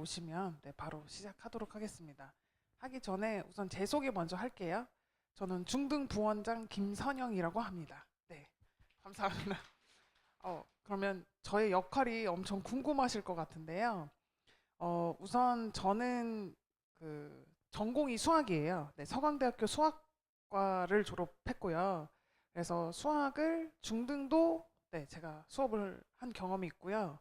보시면 바로 시작하도록 하겠습니다. 하기 전에 우선 제 소개 먼저 할게요. 저는 중등 부원장 김선영이라고 합니다. 네, 감사합니다. 그러면 저의 역할이 엄청 궁금하실 것 같은데요. 우선 저는 그 전공이 수학이에요. 네, 서강대학교 수학과를 졸업했고요. 그래서 수학을 중등도 제가 수업을 한 경험이 있고요.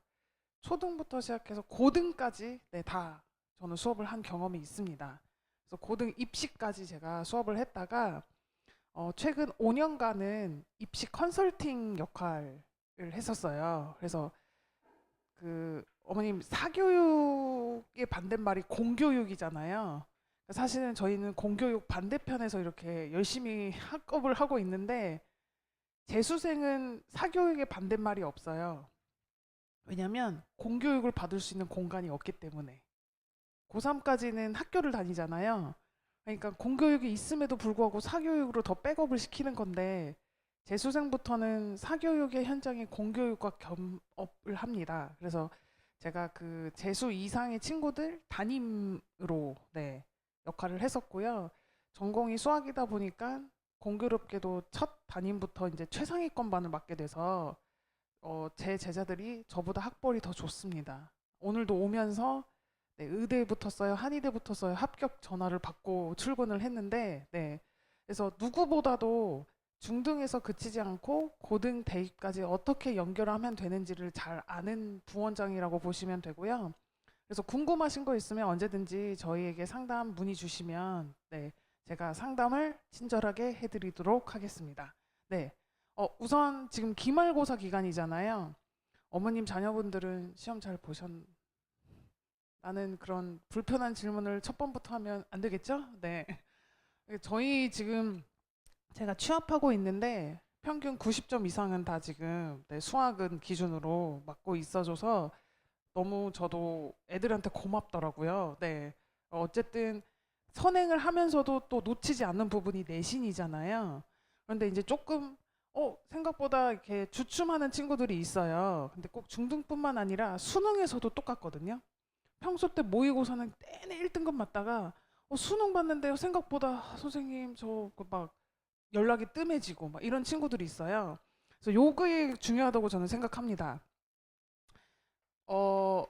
초등부터 시작해서 고등까지 다 저는 수업을 한 경험이 있습니다. 그래서 고등 입시까지 제가 수업을 했다가 최근 5년간은 입시 컨설팅 역할을 했었어요. 그래서 그 어머님 사교육의 반대말이 공교육이잖아요. 사실은 저희는 공교육 반대편에서 이렇게 열심히 학업을 하고 있는데 재수생은 사교육의 반대말이 없어요. 왜냐면 공교육을 받을 수 있는 공간이 없기 때문에. 고3까지는 학교를 다니잖아요. 그러니까 공교육이 있음에도 불구하고 사교육으로 더 백업을 시키는 건데 재수생부터는 사교육의 현장에 공교육과 겸업을 합니다. 그래서 제가 그 재수 이상의 친구들 담임으로 역할을 했었고요. 전공이 수학이다 보니까 공교롭게도 첫 담임부터 이제 최상위권반을 맡게 돼서 제 제자들이 저보다 학벌이 더 좋습니다. 오늘도 오면서 의대에 붙었어요, 한의대 붙었어요, 합격 전화를 받고 출근을 했는데, 그래서 누구보다도 중등에서 그치지 않고 고등 대입까지 어떻게 연결하면 되는지를 잘 아는 부원장이라고 보시면 되고요. 그래서 궁금하신 거 있으면 언제든지 저희에게 상담 문의 주시면 제가 상담을 친절하게 해드리도록 하겠습니다. 네. 우선 지금 기말고사 기간이잖아요. 어머님 자녀분들은 시험 잘 나는 그런 불편한 질문을 첫 번부터 하면 안 되겠죠? 네. 저희 지금 제가 취업하고 있는데 평균 90점 이상은 다 지금 수학은 기준으로 맞고 있어줘서 너무 저도 애들한테 고맙더라고요. 네. 어쨌든 선행을 하면서도 또 놓치지 않는 부분이 내신이잖아요. 그런데 이제 조금 생각보다 이렇게 주춤하는 친구들이 있어요. 근데 꼭 중등뿐만 아니라 수능에서도 똑같거든요. 평소 때 모의고사는 내내 1등급 맞다가 수능 봤는데 생각보다 선생님 저 막 연락이 뜸해지고 막 이런 친구들이 있어요. 그래서 요게 중요하다고 저는 생각합니다. 어,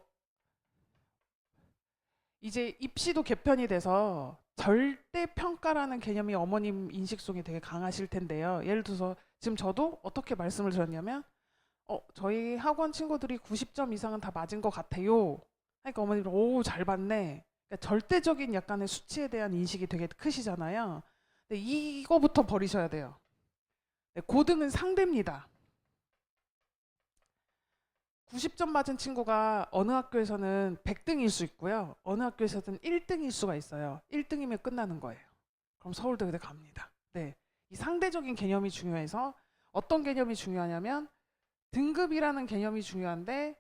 이제 입시도 개편이 돼서 절대 평가라는 개념이 어머님 인식 속에 되게 강하실 텐데요. 예를 들어서 지금 저도 어떻게 말씀을 드렸냐면 저희 학원 친구들이 90점 이상은 다 맞은 것 같아요. 그러니까 어머님 오, 잘 봤네. 그러니까 절대적인 약간의 수치에 대한 인식이 되게 크시잖아요. 근데 이거부터 버리셔야 돼요. 고등은 상대입니다. 90점 맞은 친구가 어느 학교에서는 100등일 수 있고요. 어느 학교에서는 1등일 수가 있어요. 1등이면 끝나는 거예요. 그럼 서울대 의대 갑니다. 네. 이 상대적인 개념이 중요해서 어떤 개념이 중요하냐면 등급이라는 개념이 중요한데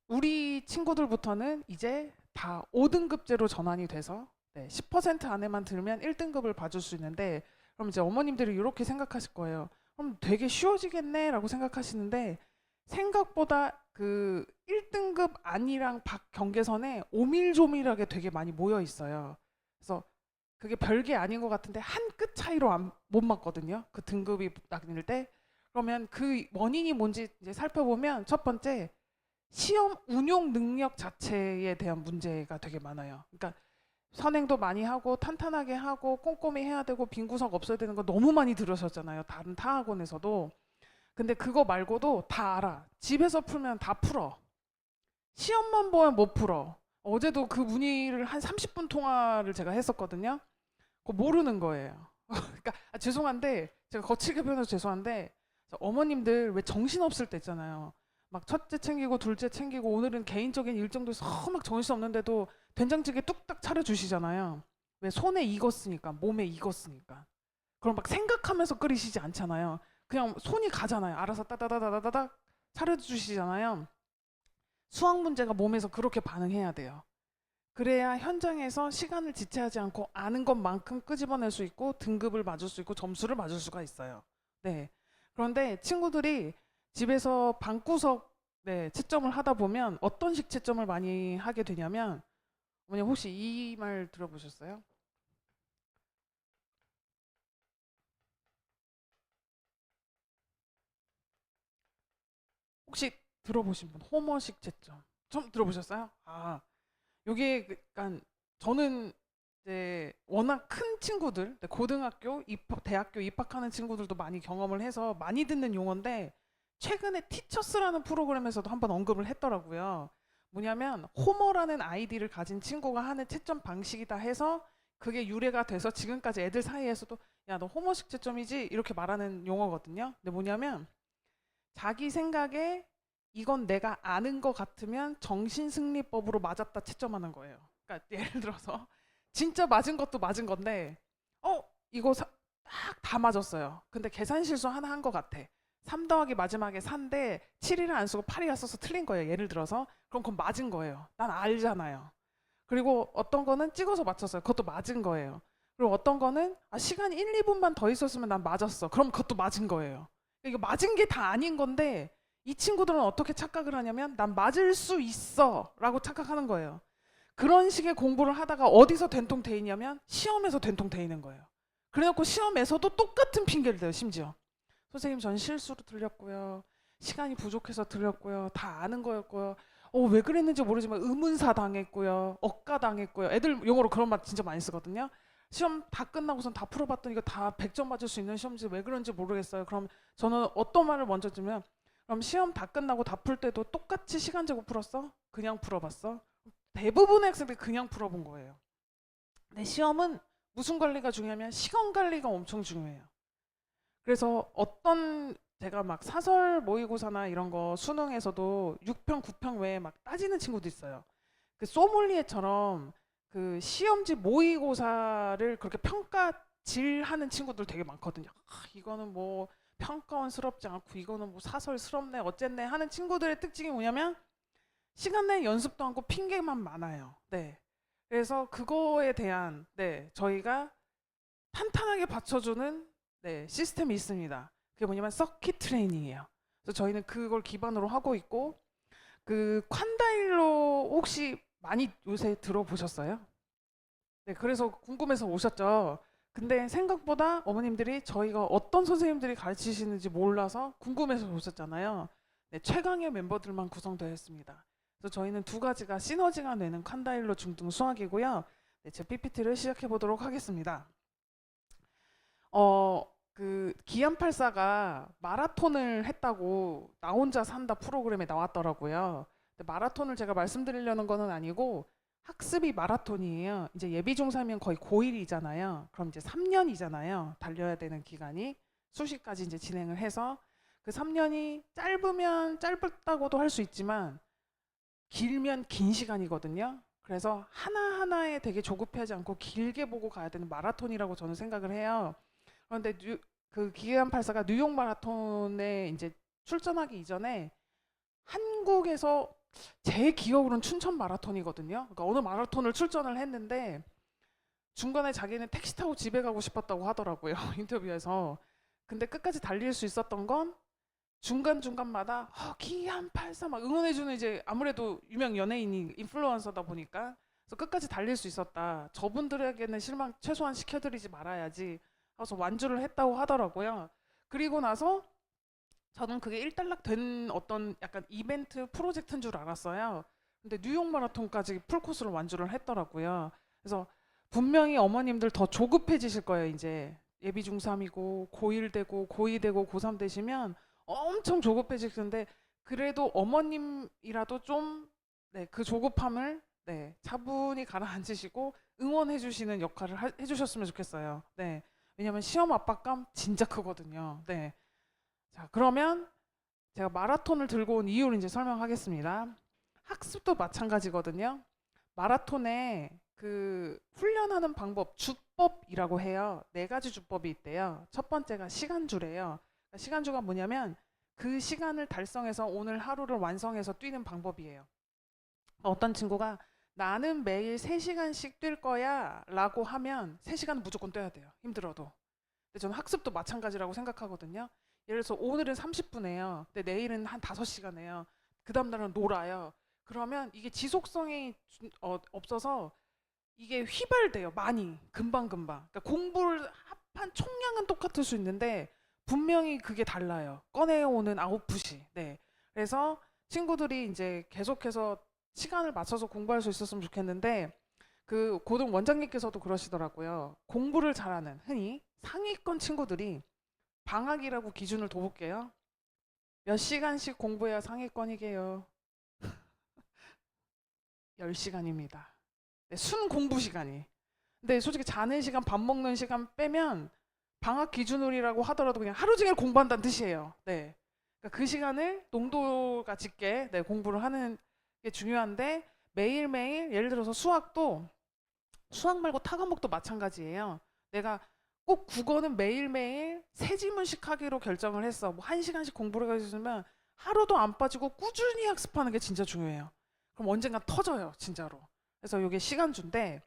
우리 친구들부터는 이제 다 5등급제로 전환이 돼서 10% 안에만 들면 1등급을 봐줄 수 있는데 그럼 이제 어머님들이 이렇게 생각하실 거예요. 그럼 되게 쉬워지겠네 라고 생각하시는데 생각보다 그 1등급 아니랑 밖 경계선에 오밀조밀하게 되게 많이 모여 있어요. 그래서 그게 별게 아닌 것 같은데 한 끗 차이로 못 맞거든요. 그 등급이 나뉠 때. 그러면 그 원인이 뭔지 이제 살펴보면 첫 번째 시험 운용 능력 자체에 대한 문제가 되게 많아요. 그러니까 선행도 많이 하고 탄탄하게 하고 꼼꼼히 해야 되고 빈 구석 없어야 되는 거 너무 많이 들으셨잖아요. 다른 타 학원에서도. 근데 그거 말고도 다 알아. 집에서 풀면 다 풀어. 시험만 보면 못 풀어. 어제도 그 문의를 한 30분 통화를 제가 했었거든요. 그거 모르는 거예요. 그러니까 죄송한데 제가 거칠게 표현해서 죄송한데 어머님들 왜 정신 없을 때 있잖아요. 막 첫째 챙기고 둘째 챙기고 오늘은 개인적인 일정도 있어 막 정신 없는데도 된장찌개 뚝딱 차려주시잖아요. 왜 손에 익었으니까 몸에 익었으니까. 그럼 막 생각하면서 끓이시지 않잖아요. 그냥 손이 가잖아요. 알아서 따다다다다다닥 차려주시잖아요. 수학 문제가 몸에서 그렇게 반응해야 돼요. 그래야 현장에서 시간을 지체하지 않고 아는 것만큼 끄집어낼 수 있고 등급을 맞을 수 있고 점수를 맞을 수가 있어요. 네. 그런데 친구들이 집에서 방구석 채점을 하다 보면 어떤 식 채점을 많이 하게 되냐면 어머니 혹시 이 말 들어보셨어요? 혹시 들어보신 분 호머식 채점 처음 들어보셨어요? 아, 요게 그러니까 저는 이제 워낙 큰 친구들, 고등학교 입학, 대학교 입학하는 친구들도 많이 경험을 해서 많이 듣는 용어인데 최근에 티처스라는 프로그램에서도 한번 언급을 했더라고요. 뭐냐면 호머라는 아이디를 가진 친구가 하는 채점 방식이다 해서 그게 유래가 돼서 지금까지 애들 사이에서도 야, 너 호머식 채점이지? 이렇게 말하는 용어거든요. 근데 뭐냐면 자기 생각에 이건 내가 아는 것 같으면 정신승리법으로 맞았다 채점하는 거예요. 그러니까 예를 들어서 진짜 맞은 것도 맞은 건데 어 이거 딱 다 맞았어요. 근데 계산 실수 하나 한 것 같아. 3 더하기 마지막에 4인데 7일을 안 쓰고 8이 써서 틀린 거예요. 예를 들어서 그럼 그건 맞은 거예요. 난 알잖아요. 그리고 어떤 거는 찍어서 맞췄어요. 그것도 맞은 거예요. 그리고 어떤 거는 시간 1, 2분만 더 있었으면 난 맞았어. 그럼 그것도 맞은 거예요. 이거 맞은 게 다 아닌 건데 이 친구들은 어떻게 착각을 하냐면 난 맞을 수 있어 라고 착각하는 거예요. 그런 식의 공부를 하다가 어디서 된통 테이냐면 시험에서 된통 테이는 거예요. 그래놓고 시험에서도 똑같은 핑계를 대요. 심지어 선생님 전 실수로 틀렸고요. 시간이 부족해서 틀렸고요. 다 아는 거였고요. 왜 그랬는지 모르지만 의문사 당했고요. 억까 당했고요. 애들 용어로 그런 말 진짜 많이 쓰거든요. 시험 다 끝나고선 다 풀어봤더니 이거 다 100점 맞을 수 있는 시험지 왜 그런지 모르겠어요. 그럼 저는 어떤 말을 먼저 주면 그럼 시험 다 끝나고 다 풀 때도 똑같이 시간 재고 풀었어? 그냥 풀어봤어? 대부분의 학생들이 그냥 풀어본 거예요. 근데 시험은 무슨 관리가 중요하면 시간 관리가 엄청 중요해요. 그래서 어떤 제가 막 사설 모의고사나 이런 거 수능에서도 6평, 9평 외에 막 따지는 친구도 있어요. 그 소믈리에처럼 그 시험지 모의고사를 그렇게 평가질하는 친구들 되게 많거든요. 이거는 뭐 평가원스럽지 않고 이거는 뭐 사설스럽네 어쨌네 하는 친구들의 특징이 뭐냐면 시간 내에 연습도 않고 핑계만 많아요. 네. 그래서 그거에 대한 저희가 탄탄하게 받쳐주는 시스템이 있습니다. 그게 뭐냐면 서킷 트레이닝이에요. 그래서 저희는 그걸 기반으로 하고 있고 그 콴다일로 혹시 많이 요새 들어보셨어요? 네, 그래서 궁금해서 오셨죠. 근데 생각보다 어머님들이 저희가 어떤 선생님들이 가르치시는지 몰라서 궁금해서 오셨잖아요. 네, 최강의 멤버들만 구성되어 있습니다. 그래서 저희는 두 가지가 시너지가 되는 콴다일로 중등 수학이고요. 네, 제 PPT를 시작해 보도록 하겠습니다. 그 기안84가 마라톤을 했다고 나 혼자 산다 프로그램에 나왔더라고요. 근데 마라톤을 제가 말씀드리려는 거는 아니고 학습이 마라톤이에요. 이제 예비 중3이면 거의 고1이잖아요. 그럼 이제 3년이잖아요. 달려야 되는 기간이 수시까지 이제 진행을 해서 그 3년이 짧으면 짧다고도 할 수 있지만 길면 긴 시간이거든요. 그래서 하나하나에 되게 조급해하지 않고 길게 보고 가야 되는 마라톤이라고 저는 생각을 해요. 그런데 그 기안 84가 뉴욕 마라톤에 이제 출전하기 이전에 한국에서 제 기억으로는 춘천 마라톤이거든요. 그러니까 어느 마라톤을 출전을 했는데 중간에 자기는 택시 타고 집에 가고 싶었다고 하더라고요. 인터뷰에서. 근데 끝까지 달릴 수 있었던 건 중간중간마다 기안 84 막 응원해주는 이제 아무래도 유명 연예인이 인플루언서다 보니까 그래서 끝까지 달릴 수 있었다. 저분들에게는 실망 최소한 시켜드리지 말아야지. 그래서 완주를 했다고 하더라고요. 그리고 나서 저는 그게 일단락 된 어떤 약간 이벤트 프로젝트인 줄 알았어요. 근데 뉴욕 마라톤까지 풀코스로 완주를 했더라고요. 그래서 분명히 어머님들 더 조급해지실 거예요. 이제 예비 중3이고 고1 되고 고2 되고 고3 되시면 엄청 조급해질 텐데 그래도 어머님이라도 좀 그 조급함을 차분히 가라앉히시고 응원해 주시는 역할을 해주셨으면 좋겠어요. 네. 왜냐면 시험 압박감 진짜 크거든요. 네. 자, 그러면 제가 마라톤을 들고 온 이유를 이제 설명하겠습니다. 학습도 마찬가지거든요. 마라톤에 그 훈련하는 방법, 주법이라고 해요. 네 가지 주법이 있대요. 첫 번째가 시간주래요. 그러니까 시간주가 뭐냐면 그 시간을 달성해서 오늘 하루를 완성해서 뛰는 방법이에요. 어떤 친구가 나는 매일 3시간씩 뛸 거야 라고 하면 3시간은 무조건 뛰어야 돼요. 힘들어도. 근데 저는 학습도 마찬가지라고 생각하거든요. 예를 들어서 오늘은 30분 해요. 근데 내일은 한 5시간 해요. 그 다음 날은 놀아요. 그러면 이게 지속성이 없어서 이게 휘발돼요. 많이 금방금방. 그러니까 공부를 합한 총량은 똑같을 수 있는데 분명히 그게 달라요. 꺼내오는 아웃풋이. 네. 그래서 친구들이 이제 계속해서 시간을 맞춰서 공부할 수 있었으면 좋겠는데 그 고등 원장님께서도 그러시더라고요. 공부를 잘하는 흔히 상위권 친구들이 방학이라고 기준을 둬볼게요. 몇 시간씩 공부해야 상위권이게요. 10시간입니다. 네, 순 공부 시간이. 근데 솔직히 자는 시간, 밥 먹는 시간 빼면 방학 기준으로라고 하더라도 그냥 하루 종일 공부한다는 뜻이에요. 네. 그러니까 그 시간을 농도가 짙게 네, 공부를 하는 게 중요한데 매일매일 예를 들어서 수학 말고 타 과목도 마찬가지예요. 내가 꼭 국어는 매일매일 세 지문씩 하기로 결정을 했어. 뭐 한 시간씩 공부를 해주면 하루도 안 빠지고 꾸준히 학습하는 게 진짜 중요해요. 그럼 언젠가 터져요, 진짜로. 그래서 이게 시간주인데,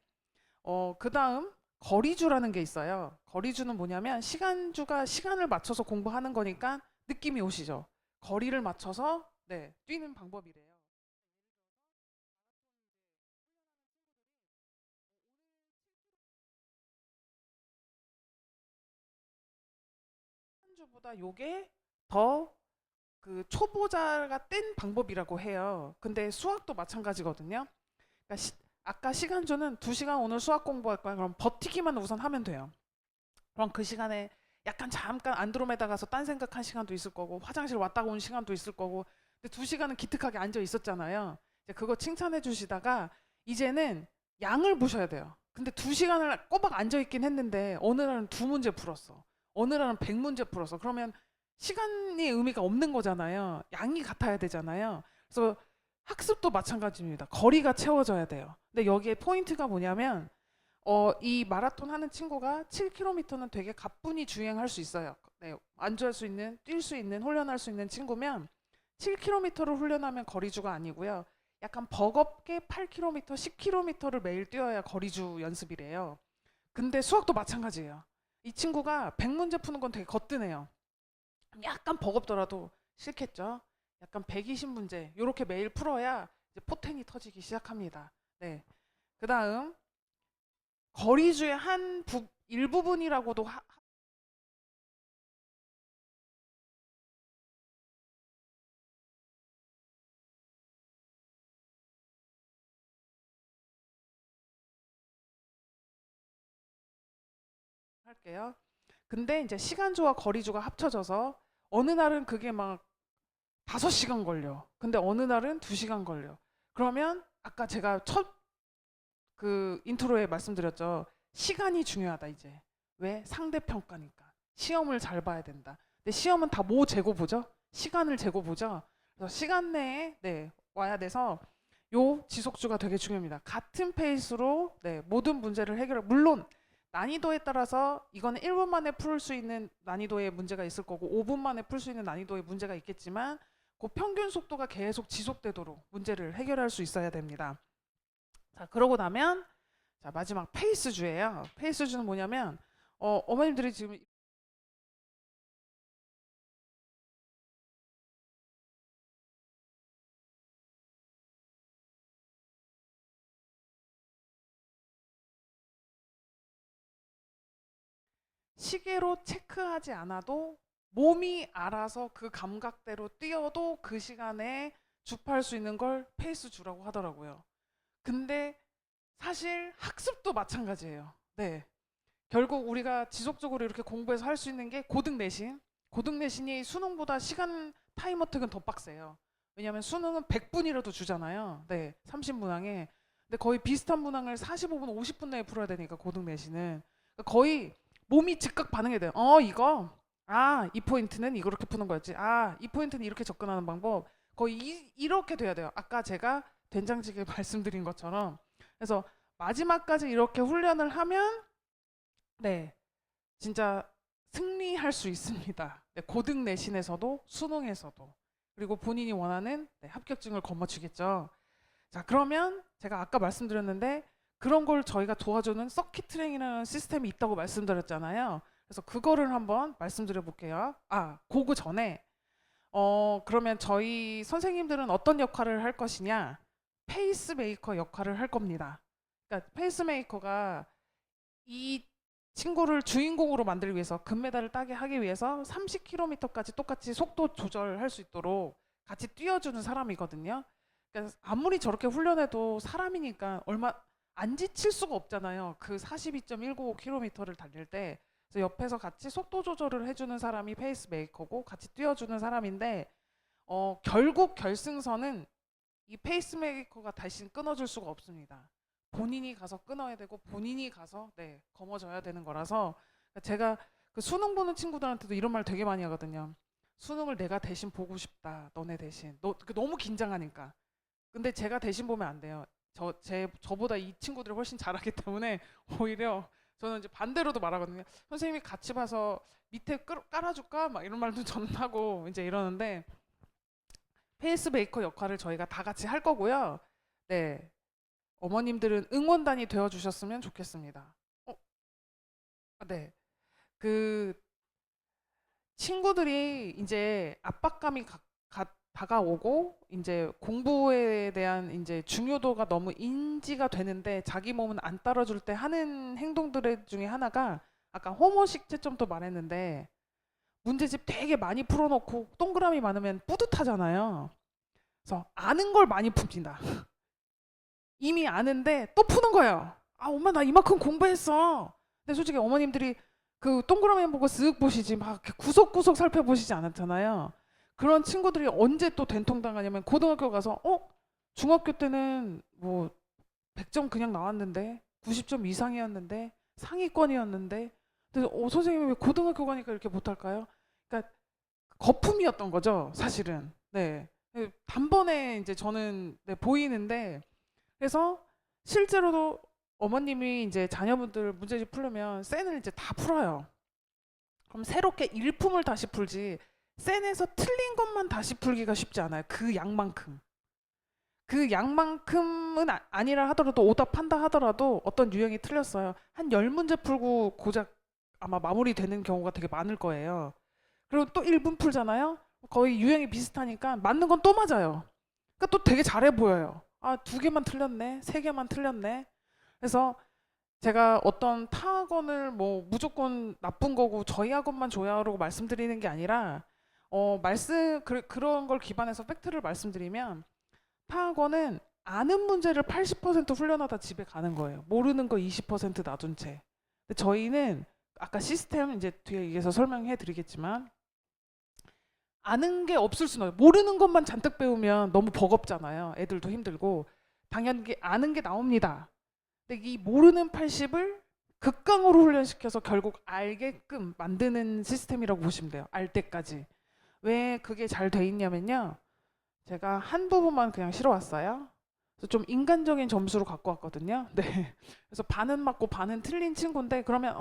그 다음 거리주라는 게 있어요. 거리주는 뭐냐면 시간주가 시간을 맞춰서 공부하는 거니까 느낌이 오시죠? 거리를 맞춰서 네, 뛰는 방법이래요. 시간주보다 요게 더 그 초보자가 뗀 방법이라고 해요. 근데 수학도 마찬가지거든요. 그러니까 아까 시간주는 2시간 오늘 수학 공부할 거야. 그럼 버티기만 우선 하면 돼요. 그럼 그 시간에 약간 잠깐 안드로메다 가서 딴 생각한 시간도 있을 거고 화장실 왔다가 온 시간도 있을 거고 근데 2시간은 기특하게 앉아 있었잖아요. 이제 그거 칭찬해 주시다가 이제는 양을 보셔야 돼요. 근데 2시간을 꼬박 앉아 있긴 했는데 어느 날은 2문제 풀었어. 어느 날은 100문제 풀었어. 그러면 시간이 의미가 없는 거잖아요. 양이 같아야 되잖아요. 그래서 학습도 마찬가지입니다. 거리가 채워져야 돼요. 근데 여기에 포인트가 뭐냐면 이 마라톤 하는 친구가 7km는 되게 가뿐히 주행할 수 있어요. 네, 안주할 수 있는, 뛸 수 있는, 훈련할 수 있는 친구면 7km를 훈련하면 거리주가 아니고요. 약간 버겁게 8km, 10km를 매일 뛰어야 거리주 연습이래요. 근데 수학도 마찬가지예요. 이 친구가 100문제 푸는 건 되게 거뜬해요. 약간 버겁더라도 싫겠죠. 약간 120문제 이렇게 매일 풀어야 이제 포텐이 터지기 시작합니다. 네. 그다음 거리주의 일부분이라고도 할게요. 근데 이제 시간주와 거리주가 합쳐져서 어느 날은 그게 막 5시간 걸려. 근데 어느 날은 2시간 걸려. 그러면 아까 제가 첫 그 인트로에 말씀드렸죠. 시간이 중요하다 이제. 왜? 상대 평가니까. 시험을 잘 봐야 된다. 근데 시험은 다 뭐 재고 보죠? 시간을 재고 보죠. 그래서 시간 내에 네, 와야 돼서 요 지속주가 되게 중요합니다. 같은 페이스로 네, 모든 문제를 해결. 물론 난이도에 따라서 이거는 1분 만에 풀 수 있는 난이도의 문제가 있을 거고 5분 만에 풀 수 있는 난이도의 문제가 있겠지만 그 평균 속도가 계속 지속되도록 문제를 해결할 수 있어야 됩니다. 자, 그러고 나면 자, 마지막 페이스주예요. 페이스주는 뭐냐면 어머님들이 지금 시계로 체크하지 않아도 몸이 알아서 그 감각대로 뛰어도 그 시간에 주파할 수 있는 걸 페이스주라고 하더라고요. 근데 사실 학습도 마찬가지예요. 네. 결국 우리가 지속적으로 이렇게 공부해서 할 수 있는 게 고등 내신. 고등 내신이 수능보다 시간 타임 어택은 더 빡세요. 왜냐하면 수능은 100분이라도 주잖아요. 네, 30문항에. 근데 거의 비슷한 문항을 45분, 50분 내에 풀어야 되니까 고등 내신은 그러니까 거의 몸이 즉각 반응해야 돼요. 이거 이 포인트는 이렇게 푸는 거였지. 이 포인트는 이렇게 접근하는 방법. 거의 이렇게 돼야 돼요. 아까 제가 된장찌개 말씀드린 것처럼. 그래서 마지막까지 이렇게 훈련을 하면 네, 진짜 승리할 수 있습니다. 네, 고등 내신에서도 수능에서도 그리고 본인이 원하는 네, 합격증을 거머쥐겠죠. 자, 그러면 제가 아까 말씀드렸는데 그런 걸 저희가 도와주는 서킷 트랙이라는 시스템이 있다고 말씀드렸잖아요. 그래서 그거를 한번 말씀드려 볼게요. 그거 전에 그러면 저희 선생님들은 어떤 역할을 할 것이냐? 페이스메이커 역할을 할 겁니다. 그러니까 페이스메이커가 이 친구를 주인공으로 만들기 위해서 금메달을 따게 하기 위해서 30km까지 똑같이 속도 조절할 수 있도록 같이 뛰어주는 사람이거든요. 그러니까 아무리 저렇게 훈련해도 사람이니까 얼마 안 지칠 수가 없잖아요. 그 42.195km를 달릴 때. 그래서 옆에서 같이 속도 조절을 해주는 사람이 페이스메이커고 같이 뛰어주는 사람인데 결국 결승선은 이 페이스메이커가 다시 끊어줄 수가 없습니다. 본인이 가서 끊어야 되고 본인이 가서 거머져야 되는 거라서 제가 그 수능 보는 친구들한테도 이런 말 되게 많이 하거든요. 수능을 내가 대신 보고 싶다. 너네 대신. 너무 긴장하니까. 근데 제가 대신 보면 안 돼요. 저보다 이 친구들이 훨씬 잘하기 때문에 오히려 저는 이제 반대로도 말하거든요. 선생님이 같이 봐서 밑에 깔아줄까? 막 이런 말도 저는 하고 이제 이러는데 페이스메이커 역할을 저희가 다 같이 할 거고요. 네. 어머님들은 응원단이 되어 주셨으면 좋겠습니다. 네. 그 친구들이 이제 압박감이 다가오고 이제 공부에 대한 이제 중요도가 너무 인지가 되는데 자기 몸은 안 따라줄 때 하는 행동들 중에 하나가 아까 호모식 채점도 말했는데 문제집 되게 많이 풀어놓고 동그라미 많으면 뿌듯하잖아요. 그래서 아는 걸 많이 풉니다. 이미 아는데 또 푸는 거예요. 아, 엄마 나 이만큼 공부했어. 근데 솔직히 어머님들이 그 동그라미 보고 쓱 보시지 막 이렇게 구석구석 살펴보시지 않았잖아요. 그런 친구들이 언제 또 된통당하냐면 고등학교 가서 중학교 때는 뭐 100점 그냥 나왔는데 90점 이상이었는데 상위권이었는데 근데 선생님이 왜 고등학교 가니까 이렇게 못할까요? 그러니까 거품이었던 거죠, 사실은. 네. 단번에 이제 저는 보이는데 그래서 실제로도 어머님이 이제 자녀분들 문제집 풀려면 센을 이제 다 풀어요. 그럼 새롭게 일품을 다시 풀지 센에서 틀린 것만 다시 풀기가 쉽지 않아요. 그 양만큼. 그 양만큼은 아니라 하더라도 오답한다 하더라도 어떤 유형이 틀렸어요. 한 10문제 풀고 고작 아마 마무리되는 경우가 되게 많을 거예요. 그리고 또 1분 풀잖아요. 거의 유형이 비슷하니까 맞는 건 또 맞아요. 그러니까 또 되게 잘해 보여요. 아, 2개만 틀렸네. 3개만 틀렸네. 그래서 제가 어떤 타 학원을 뭐 무조건 나쁜 거고 저희 학원만 좋아라고 말씀드리는 게 아니라 그런 걸 기반해서 팩트를 말씀드리면 타 학원은 아는 문제를 80% 훈련하다 집에 가는 거예요. 모르는 거 20% 놔둔 채. 근데 저희는 아까 시스템 이제 뒤에 얘기해서 설명해 드리겠지만 아는 게 없을 수는 없어요. 모르는 것만 잔뜩 배우면 너무 버겁잖아요. 애들도 힘들고 당연히 아는 게 나옵니다. 근데 이 모르는 80을 극강으로 훈련시켜서 결국 알게끔 만드는 시스템이라고 보시면 돼요. 알 때까지. 왜 그게 잘 돼 있냐면요. 제가 한 부분만 그냥 실어왔어요. 그래서 좀 인간적인 점수로 갖고 왔거든요. 네. 그래서 반은 맞고 반은 틀린 친구인데 그러면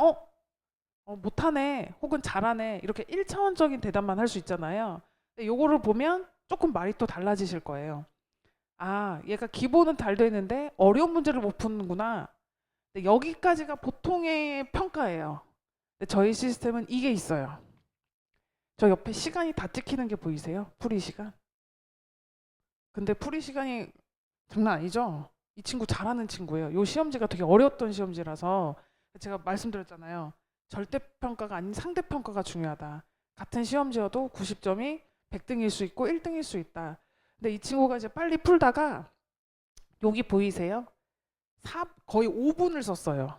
못하네 혹은 잘하네 이렇게 1차원적인 대답만 할 수 있잖아요. 근데 요거를 보면 조금 말이 또 달라지실 거예요. 아, 얘가 기본은 잘 되는데 어려운 문제를 못 푸는구나. 근데 여기까지가 보통의 평가예요. 근데 저희 시스템은 이게 있어요. 저 옆에 시간이 다 찍히는 게 보이세요? 풀이 시간? 근데 풀이 시간이 장난 아니죠? 이 친구 잘하는 친구예요. 요 시험지가 되게 어려웠던 시험지라서 제가 말씀드렸잖아요. 절대평가가 아닌 상대평가가 중요하다. 같은 시험지여도 90점이 100등일 수 있고 1등일 수 있다. 근데 이 친구가 이제 빨리 풀다가 여기 보이세요? 거의 5분을 썼어요.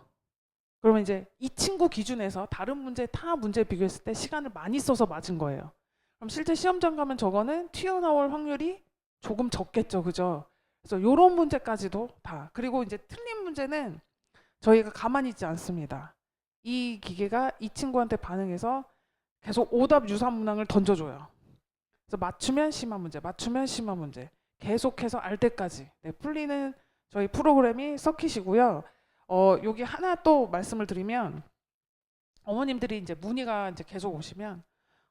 그러면 이제 이 친구 기준에서 다른 문제, 타 문제 비교했을 때 시간을 많이 써서 맞은 거예요. 그럼 실제 시험장 가면 저거는 튀어나올 확률이 조금 적겠죠, 그죠? 그래서 이런 문제까지도 다. 그리고 이제 틀린 문제는 저희가 가만히 있지 않습니다. 이 기계가 이 친구한테 반응해서 계속 오답 유사 문항을 던져줘요. 그래서 맞추면 심한 문제, 맞추면 심한 문제, 계속해서 알 때까지 풀리는 저희 프로그램이 서킷이고요. 여기 하나 또 말씀을 드리면 어머님들이 이제 문의가 이제 계속 오시면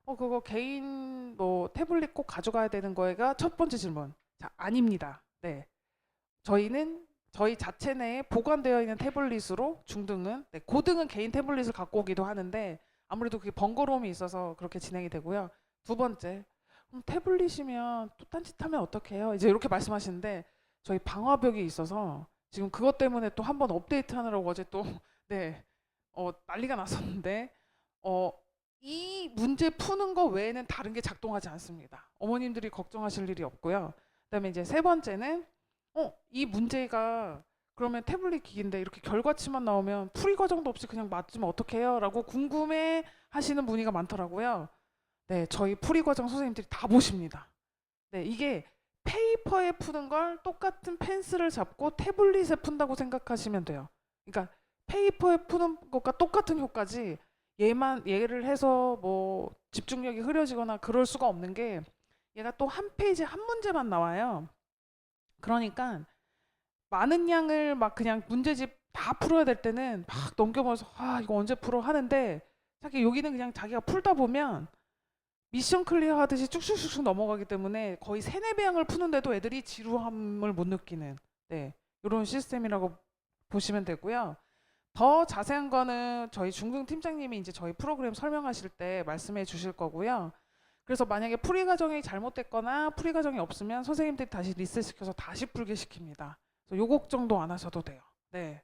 그거 개인 뭐 태블릿 꼭 가져가야 되는 거가 첫 번째 질문. 자, 아닙니다. 네. 저희는 저희 자체 내에 보관되어 있는 태블릿으로 중등은 고등은 개인 태블릿을 갖고 오기도 하는데 아무래도 그게 번거로움이 있어서 그렇게 진행이 되고요. 두 번째, 태블릿이면 또 딴짓하면 어떡해요? 이제 이렇게 말씀하시는데 저희 방화벽이 있어서 지금 그것 때문에 또 한번 업데이트 하느라고 어제 또 네, 난리가 났었는데 어, 이 문제 푸는 거 외에는 다른 게 작동하지 않습니다. 어머님들이 걱정하실 일이 없고요. 그다음에 이제 세 번째는 이 문제가 그러면 태블릿 기기인데 이렇게 결과치만 나오면 풀이 과정도 없이 그냥 맞으면 어떡해요? 라고 궁금해 하시는 분위기가 많더라고요. 네, 저희 풀이 과정 선생님들이 다 보십니다. 네, 이게 페이퍼에 푸는 걸 똑같은 펜슬을 잡고 태블릿에 푼다고 생각하시면 돼요. 그러니까 페이퍼에 푸는 것과 똑같은 효과지 얘를 해서 뭐 집중력이 흐려지거나 그럴 수가 없는 게 얘가 또 한 페이지 한 문제만 나와요. 그러니까 많은 양을 막 그냥 문제집 다 풀어야 될 때는 막 넘겨보면서 아 이거 언제 풀어 하는데 자기 여기는 그냥 자기가 풀다 보면 미션 클리어 하듯이 쭉쭉쭉쭉 넘어가기 때문에 거의 세네 배 양을 푸는데도 애들이 지루함을 못 느끼는 네 이런 시스템이라고 보시면 되고요. 더 자세한 거는 저희 중등 팀장님이 이제 저희 프로그램 설명하실 때 말씀해 주실 거고요. 그래서 만약에 풀이 과정이 잘못됐거나 풀이 과정이 없으면 선생님들이 다시 리셋시켜서 다시 풀게 시킵니다. 그래서 요 걱정도 안 하셔도 돼요. 네.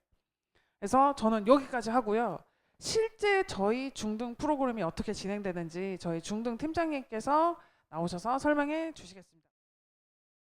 그래서 저는 여기까지 하고요. 실제 저희 중등 프로그램이 어떻게 진행되는지 저희 중등 팀장님께서 나오셔서 설명해 주시겠습니다.